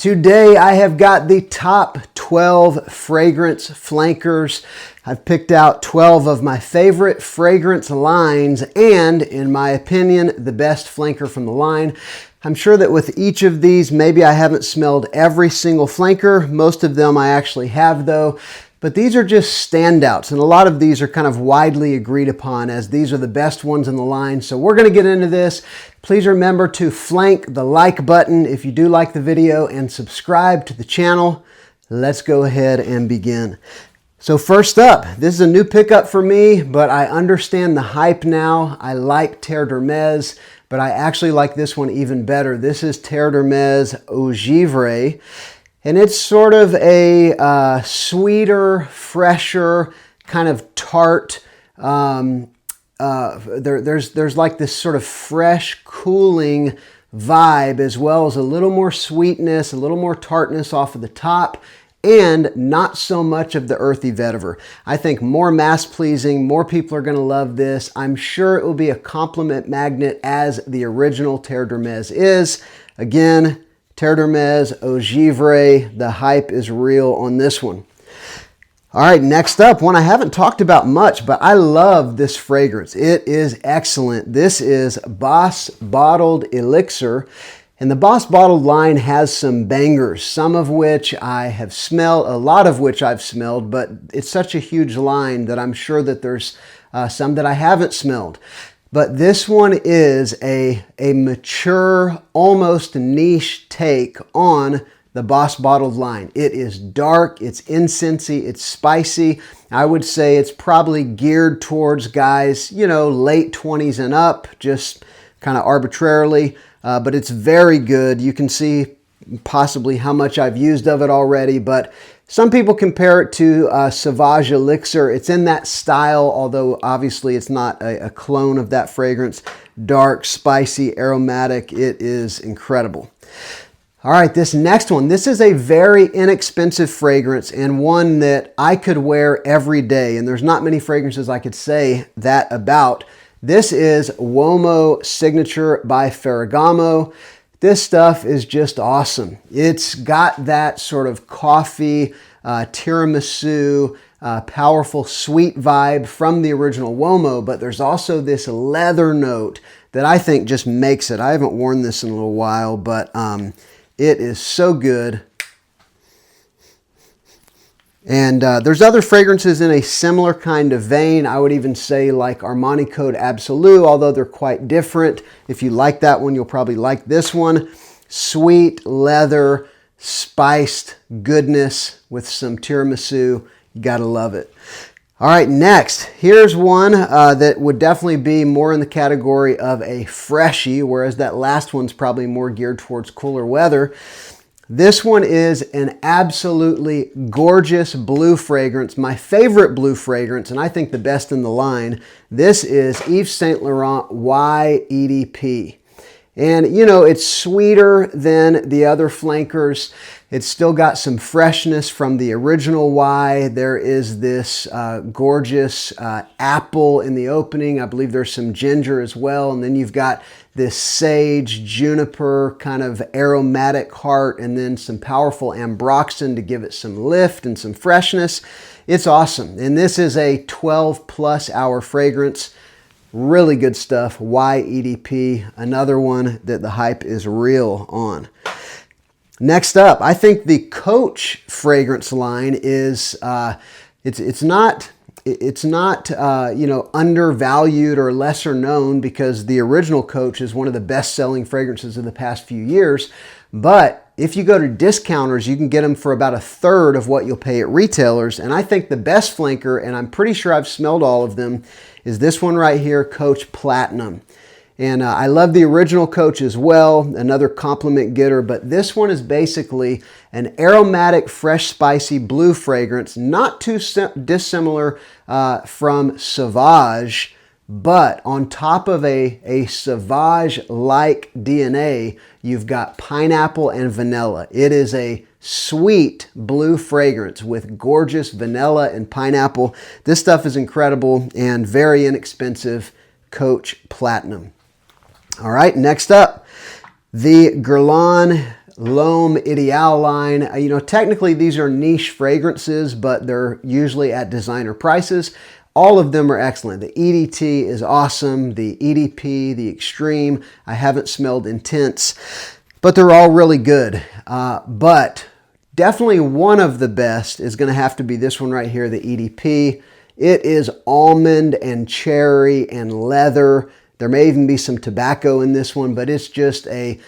Today I have got the top 12 fragrance flankers. I've picked out 12 of my favorite fragrance lines and, in my opinion, the best flanker from the line. I'm sure that with each of these, maybe I haven't smelled every single flanker. Most of them I actually have though. But these are just standouts, and a lot of these are kind of widely agreed upon as these are the best ones in the line. So we're going to get into this. Please remember to flank the like button if you do like the video and subscribe to the channel. Let's go ahead and begin. So first up, this is a new pickup for me, but I understand the hype now. I like Terre, but I actually like this one even better. This is Terre Eau Givrée. And it's sort of a sweeter, fresher, kind of tart. There's like this sort of fresh, cooling vibe, as well as a little more sweetness, a little more tartness off of the top, and not so much of the earthy vetiver. I think more mass-pleasing, more people are going to love this. I'm sure it will be a compliment magnet as the original Terre is. Again, Terre Eau Givrée, the hype is real on this one. All right, next up, one I haven't talked about much, but I love this fragrance. It is excellent. This is Boss Bottled Elixir, and the Boss Bottled line has some bangers, some of which I have smelled, a lot of which I've smelled, but it's such a huge line that I'm sure that there's some that I haven't smelled. But this one is a mature, almost niche take on the Boss Bottled line. It is dark, it's incensey, it's spicy. I would say it's probably geared towards guys, you know, late 20s and up, just kind of arbitrarily. But it's very good. You can see possibly how much I've used of it already, but some people compare it to Sauvage Elixir. It's in that style, although obviously it's not a clone of that fragrance. Dark, spicy, aromatic. It is incredible. All right, this next one. This is a very inexpensive fragrance and one that I could wear every day. And there's not many fragrances I could say that about. This is Uomo Signature by Ferragamo. This stuff is just awesome. It's got that sort of coffee, tiramisu, powerful sweet vibe from the original Uomo, but there's also this leather note that I think just makes it. I haven't worn this in a little while, but it is so good. And there's other fragrances in a similar kind of vein. I would even say like Armani Code Absolu, although they're quite different. If you like that one, you'll probably like this one. Sweet, leather, spiced goodness with some tiramisu. You gotta love it. All right, next, here's one that would definitely be more in the category of a freshie, whereas that last one's probably more geared towards cooler weather. This one is an absolutely gorgeous blue fragrance, my favorite blue fragrance, and I think the best in the line. This is Yves Saint Laurent Y EDP. And you know, it's sweeter than the other flankers. It's still got some freshness from the original Y. There is this gorgeous apple in the opening. I believe there's some ginger as well. And then you've got this sage, juniper, kind of aromatic heart, and then some powerful ambroxan to give it some lift and some freshness. It's awesome. And this is a 12+ hour fragrance. Really good stuff. Y EDP, another one that the hype is real on. Next up, I think the Coach fragrance line is it's not you know, undervalued or lesser known, because the original Coach is one of the best-selling fragrances of the past few years. But if you go to discounters, you can get them for about a third of what you'll pay at retailers. And I think the best flanker, and I'm pretty sure I've smelled all of them, is this one right here, Coach Platinum. And I love the original Coach as well, another compliment getter, but this one is basically an aromatic, fresh, spicy blue fragrance, not too dissimilar from Sauvage, but on top of a Sauvage-like DNA, you've got pineapple and vanilla. It is a sweet blue fragrance with gorgeous vanilla and pineapple. This stuff is incredible and very inexpensive. Coach Platinum. All right, next up, the Guerlain L'Homme Idéal line. You know, technically these are niche fragrances, but they're usually at designer prices. All of them are excellent. The EDT is awesome. The EDP, the Extreme, I haven't smelled Intense, but they're all really good. But definitely one of the best is going to have to be this one right here, the EDP. It is almond and cherry and leather. There may even be some tobacco in this one, but it's just a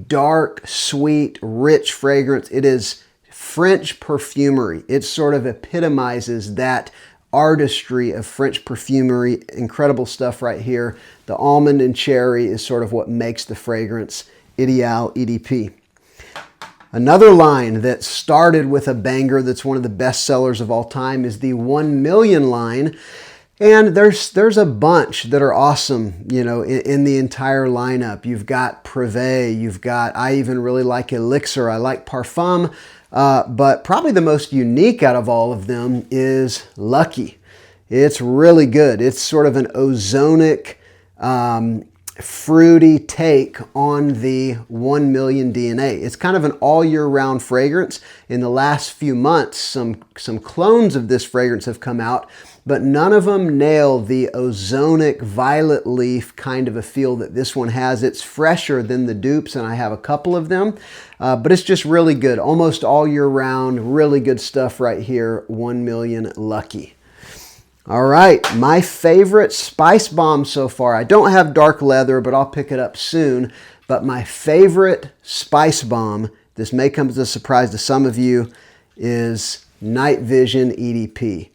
dark, sweet, rich fragrance. It is French perfumery. It sort of epitomizes that artistry of French perfumery. Incredible stuff right here. The almond and cherry is sort of what makes the fragrance Idéal EDP. Another line that started with a banger that's one of the best sellers of all time is the 1 Million line. And there's a bunch that are awesome, you know, in the entire lineup. You've got Privé, you've got, I even really like Elixir, I like Parfum, but probably the most unique out of all of them is Lucky. It's really good. It's sort of an ozonic, fruity take on the 1 Million DNA. It's kind of an all year round fragrance. In the last few months, some clones of this fragrance have come out, but none of them nail the ozonic violet leaf kind of a feel that this one has. It's fresher than the dupes, and I have a couple of them, but it's just really good. Almost all year round, really good stuff right here, 1 Million Lucky. All right, my favorite Spicebomb so far. I don't have dark leather, but I'll pick it up soon. But my favorite Spicebomb, this may come as a surprise to some of you, is Night Vision EDP.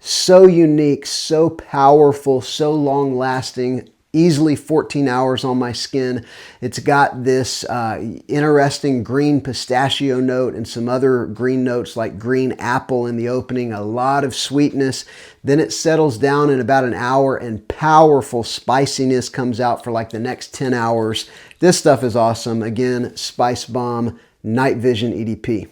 So unique, so powerful, so long-lasting, easily 14 hours on my skin. It's got this interesting green pistachio note and some other green notes like green apple in the opening, a lot of sweetness. Then it settles down in about an hour and powerful spiciness comes out for like the next 10 hours. This stuff is awesome. Again, Spicebomb Night Vision EDP.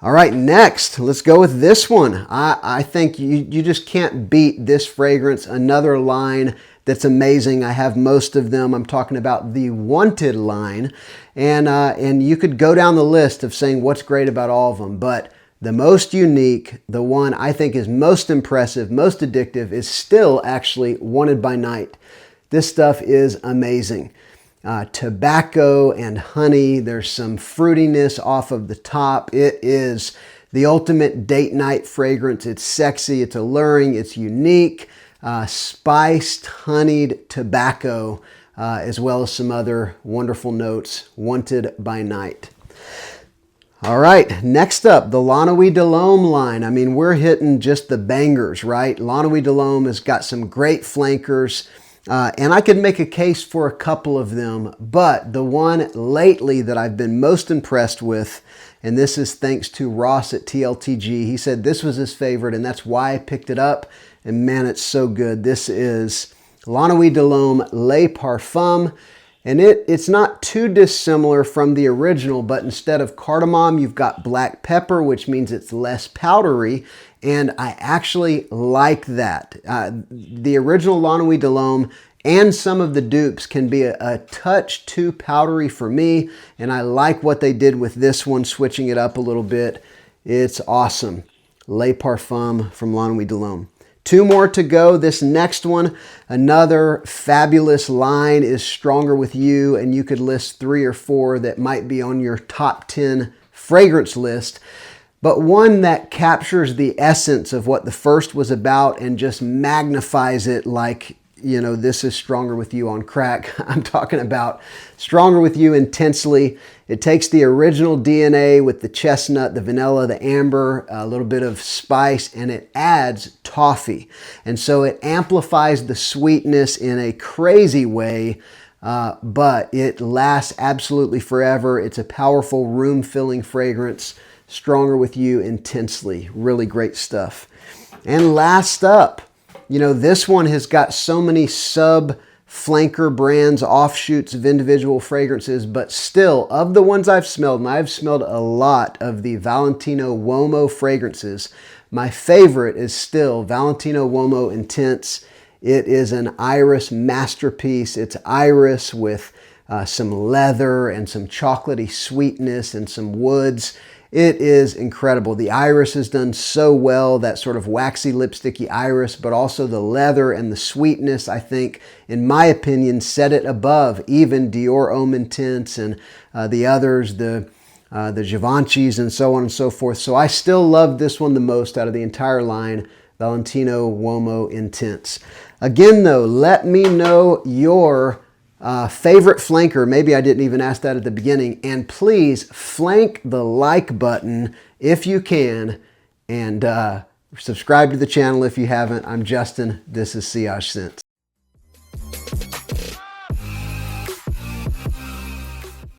All right, next, let's go with this one. I think you just can't beat this fragrance. Another line that's amazing. I have most of them. I'm talking about the Wanted line. And you could go down the list of saying what's great about all of them. But the most unique, the one I think is most impressive, most addictive, is still actually Wanted by Night. This stuff is amazing. Tobacco and honey. There's some fruitiness off of the top. It is the ultimate date night fragrance. It's sexy, it's alluring, it's unique. Spiced, honeyed tobacco, as well as some other wonderful notes. Wanted by Night. All right, next up, the La Nuit de l'Homme line. I mean, we're hitting just the bangers, right? La Nuit de l'Homme has got some great flankers. And I could make a case for a couple of them, but the one lately that I've been most impressed with, and this is thanks to Ross at TLTG, he said this was his favorite, and that's why I picked it up, and man, it's so good. This is La Nuit de l'Homme Le Parfum, and it's not too dissimilar from the original, but instead of cardamom, you've got black pepper, which means it's less powdery, and I actually like that. The original La Nuit de l'Homme and some of the dupes can be a touch too powdery for me, and I like what they did with this one, switching it up a little bit. It's awesome. Le Parfum from La Nuit de l'Homme. 2 more to go. This next one, another fabulous line, is Stronger With You, and you could list 3 or 4 that might be on your top 10 fragrance list. But one that captures the essence of what the first was about and just magnifies it like, you know, this is Stronger With You on crack. I'm talking about Stronger With You intensely. It takes the original DNA with the chestnut, the vanilla, the amber, a little bit of spice, and it adds toffee. And so it amplifies the sweetness in a crazy way, but it lasts absolutely forever. It's a powerful room-filling fragrance. Stronger With You intensely. Really great stuff. And last up, you know, this one has got so many sub-flanker brands, offshoots of individual fragrances, but still, of the ones I've smelled, and I've smelled a lot of the Valentino Uomo fragrances, my favorite is still Valentino Uomo Intense. It is an iris masterpiece. It's iris with some leather and some chocolatey sweetness and some woods. It is incredible. The iris is done so well, that sort of waxy lipsticky iris, but also the leather and the sweetness, I think, in my opinion, set it above even Dior Homme Intense and the others, the Givenchy's and so on and so forth. So I still love this one the most out of the entire line, Valentino Uomo Intense. Again though, let me know your favorite flanker. Maybe I didn't even ask that at the beginning. And please flank the like button if you can. And subscribe to the channel if you haven't. I'm Justin. This is Sillage Scents.